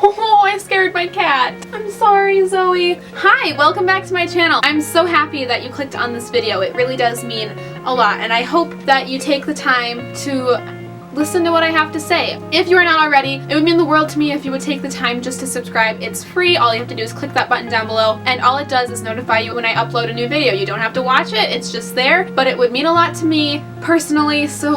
Oh, I scared my cat. I'm sorry, Zoe. Hi, welcome back to my channel. I'm so happy that you clicked on this video. It really does mean a lot, and I hope that you take the time to listen to what I have to say. If you are not already, it would mean the world to me if you would take the time just to subscribe. It's free. All you have to do is click that button down below, and all it does is notify you when I upload a new video. You don't have to watch it. It's just there, but it would mean a lot to me personally, so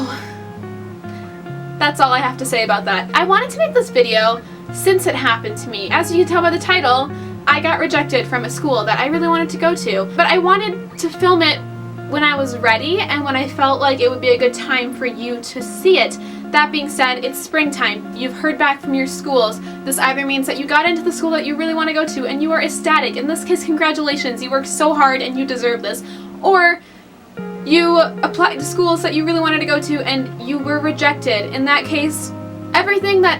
that's all I have to say about that. I wanted to make this video since it happened to me. As you can tell by the title, I got rejected from a school that I really wanted to go to, but I wanted to film it when I was ready and when I felt like it would be a good time for you to see it. That being said, it's springtime. You've heard back from your schools. This either means that you got into the school that you really want to go to and you are ecstatic. In this case, congratulations, you worked so hard and you deserve this. Or you applied to schools that you really wanted to go to and you were rejected. In that case, everything that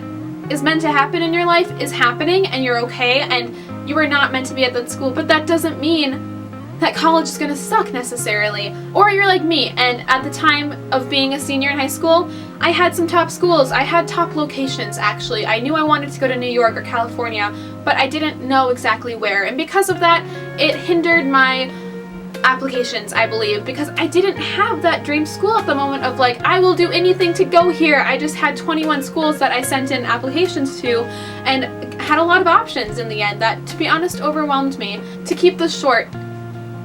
is meant to happen in your life is happening and you're okay and you are not meant to be at that school, but that doesn't mean that college is gonna suck necessarily. Or you're like me, and at the time of being a senior in high school, I had some top schools. I had top locations, actually. I knew I wanted to go to New York or California, but I didn't know exactly where. And because of that, it hindered my applications, I believe, because I didn't have that dream school at the moment of like, I will do anything to go here. I just had 21 schools that I sent in applications to and had a lot of options in the end that, to be honest, overwhelmed me. To keep this short,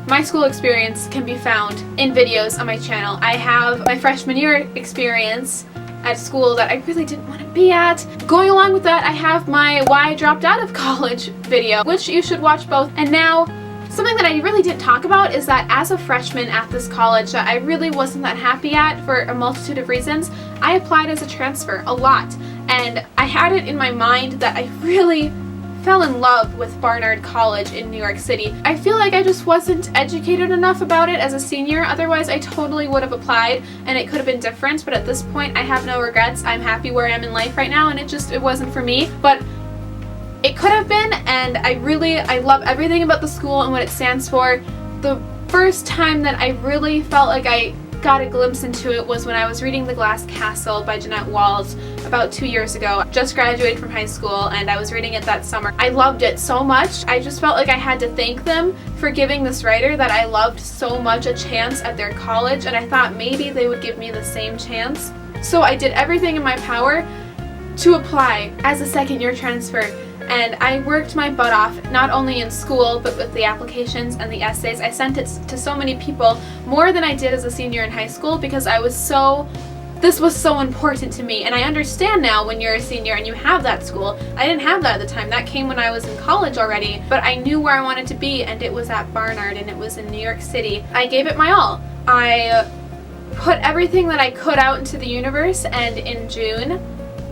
my school experience can be found in videos on my channel. I have my freshman year experience at a school that I really didn't want to be at. Going along with that, I have my why I dropped out of college video, which you should watch both. And now, something that I really didn't talk about is that as a freshman at this college that I really wasn't that happy at for a multitude of reasons, I applied as a transfer a lot. And I had it in my mind that I really fell in love with Barnard College in New York City. I feel like I just wasn't educated enough about it as a senior, otherwise I totally would have applied and it could have been different, but at this point I have no regrets. I'm happy where I am in life right now and it wasn't for me, but it could have been, and I love everything about the school and what it stands for. The first time that I really felt like I got a glimpse into it was when I was reading The Glass Castle by Jeanette Walls about 2 years ago. I just graduated from high school and I was reading it that summer. I loved it so much. I just felt like I had to thank them for giving this writer that I loved so much a chance at their college, and I thought maybe they would give me the same chance. So I did everything in my power to apply as a second-year transfer. And I worked my butt off, not only in school, but with the applications and the essays. I sent it to so many people, more than I did as a senior in high school, because this was so important to me. And I understand now when you're a senior and you have that school. I didn't have that at the time. That came when I was in college already, but I knew where I wanted to be, and it was at Barnard, and it was in New York City. I gave it my all. I put everything that I could out into the universe, and in June,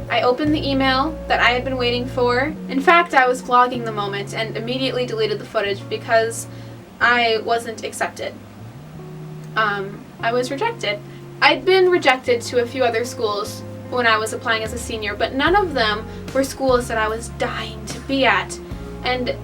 I opened the email that I had been waiting for. In fact, I was vlogging the moment and immediately deleted the footage because I wasn't accepted. I was rejected. I'd been rejected to a few other schools when I was applying as a senior, but none of them were schools that I was dying to be at. And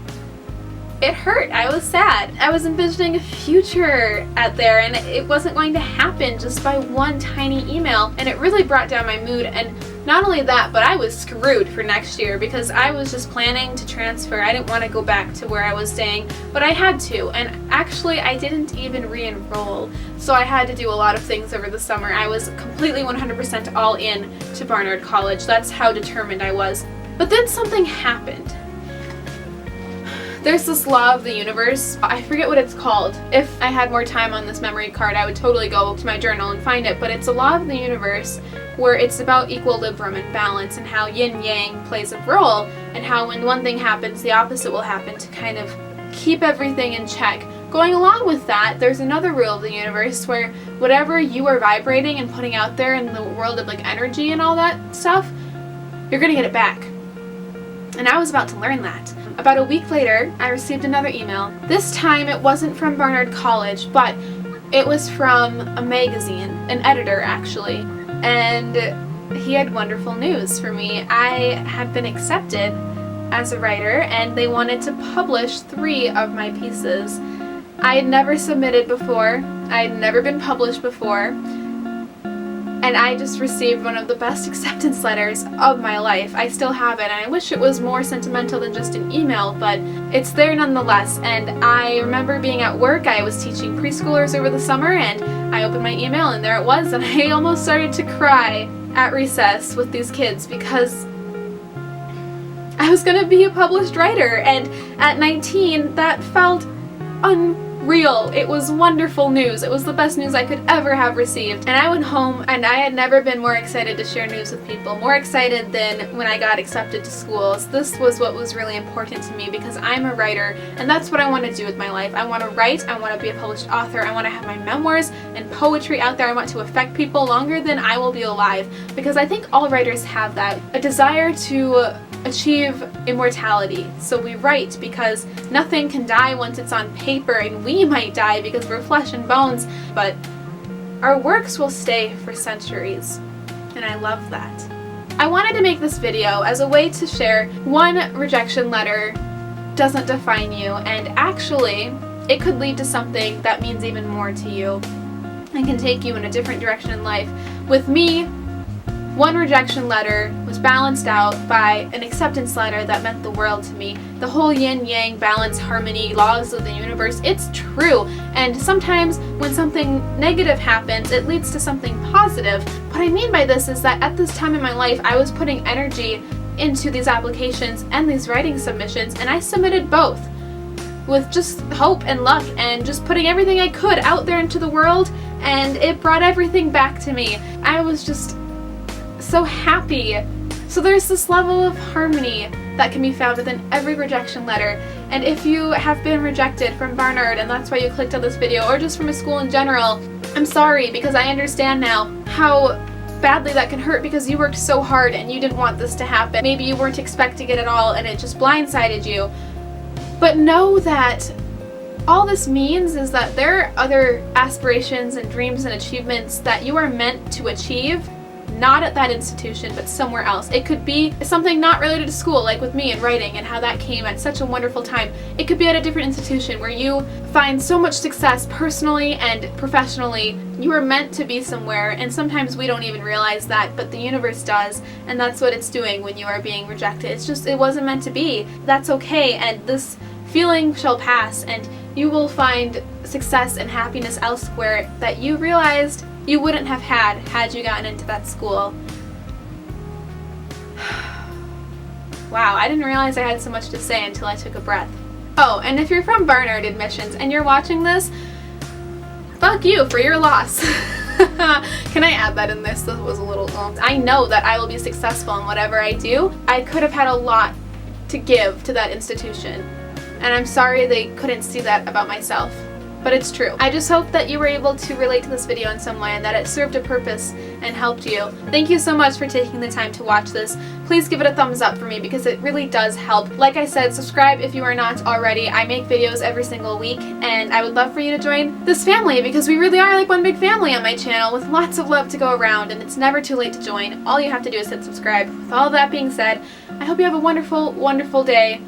it hurt. I was sad. I was envisioning a future out there, and it wasn't going to happen just by one tiny email, and it really brought down my mood. And not only that, but I was screwed for next year because I was just planning to transfer. I didn't want to go back to where I was staying, but I had to, and actually I didn't even re-enroll, so I had to do a lot of things over the summer. I was completely 100% all in to Barnard College. That's how determined I was. But then something happened. There's this law of the universe. I forget what it's called. If I had more time on this memory card, I would totally go to my journal and find it, but it's a law of the universe where it's about equilibrium and balance and how yin-yang plays a role, and how when one thing happens, the opposite will happen to kind of keep everything in check. Going along with that, there's another rule of the universe where whatever you are vibrating and putting out there in the world of like energy and all that stuff, you're gonna get it back. And I was about to learn that. About a week later, I received another email. This time it wasn't from Barnard College, but it was from a magazine, an editor actually, and he had wonderful news for me. I had been accepted as a writer, and they wanted to publish 3 of my pieces. I had never submitted before. I had never been published before. and I just received one of the best acceptance letters of my life. I still have it, and I wish it was more sentimental than just an email, but it's there nonetheless. And I remember being at work. I was teaching preschoolers over the summer, and I opened my email, and there it was, and I almost started to cry at recess with these kids because I was gonna be a published writer, and at 19 that felt unreal. It was wonderful news. It was the best news I could ever have received. And I went home, and I had never been more excited to share news with people, more excited than when I got accepted to schools. This was what was really important to me because I'm a writer, and that's what I want to do with my life. I want to write, I want to be a published author, I want to have my memoirs and poetry out there. I want to affect people longer than I will be alive, because I think all writers have that, a desire to achieve immortality. So we write because nothing can die once it's on paper, and we might die because we're flesh and bones, but our works will stay for centuries, and I love that. I wanted to make this video as a way to share one rejection letter doesn't define you, and actually it could lead to something that means even more to you and can take you in a different direction in life. With me, one rejection letter was balanced out by an acceptance letter that meant the world to me. The whole yin-yang, balance, harmony, laws of the universe, it's true. And sometimes when something negative happens, it leads to something positive. What I mean by this is that at this time in my life, I was putting energy into these applications and these writing submissions, and I submitted both with just hope and luck and just putting everything I could out there into the world, and it brought everything back to me. I was just so happy. So there's this level of harmony that can be found within every rejection letter. And if you have been rejected from Barnard and that's why you clicked on this video, or just from a school in general, I'm sorry, because I understand now how badly that can hurt because you worked so hard and you didn't want this to happen. Maybe you weren't expecting it at all and it just blindsided you. But know that all this means is that there are other aspirations and dreams and achievements that you are meant to achieve, not at that institution, but somewhere else. It could be something not related to school, like with me and writing and how that came at such a wonderful time. It could be at a different institution where you find so much success personally and professionally. You are meant to be somewhere, and sometimes we don't even realize that, but the universe does, and that's what it's doing when you are being rejected. It's just, it wasn't meant to be. That's okay, and this feeling shall pass, and you will find success and happiness elsewhere that you realized you wouldn't have had you gotten into that school. Wow, I didn't realize I had so much to say until I took a breath. Oh, and if you're from Barnard Admissions and you're watching this, fuck you for your loss. Can I add that in this? This was a little I know that I will be successful in whatever I do. I could have had a lot to give to that institution, and I'm sorry they couldn't see that about myself. But it's true. I just hope that you were able to relate to this video in some way and that it served a purpose and helped you. Thank you so much for taking the time to watch this. Please give it a thumbs up for me because it really does help. Like I said, subscribe if you are not already. I make videos every single week, and I would love for you to join this family because we really are like one big family on my channel with lots of love to go around, and it's never too late to join. All you have to do is hit subscribe. With all that being said, I hope you have a wonderful, wonderful day.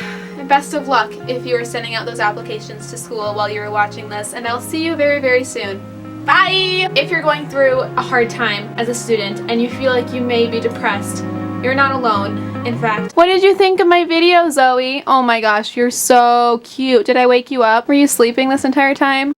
And best of luck if you are sending out those applications to school while you are watching this, and I'll see you very, very soon. Bye! If you're going through a hard time as a student and you feel like you may be depressed, you're not alone. In fact, what did you think of my video, Zoe? Oh my gosh, you're so cute. Did I wake you up? Were you sleeping this entire time?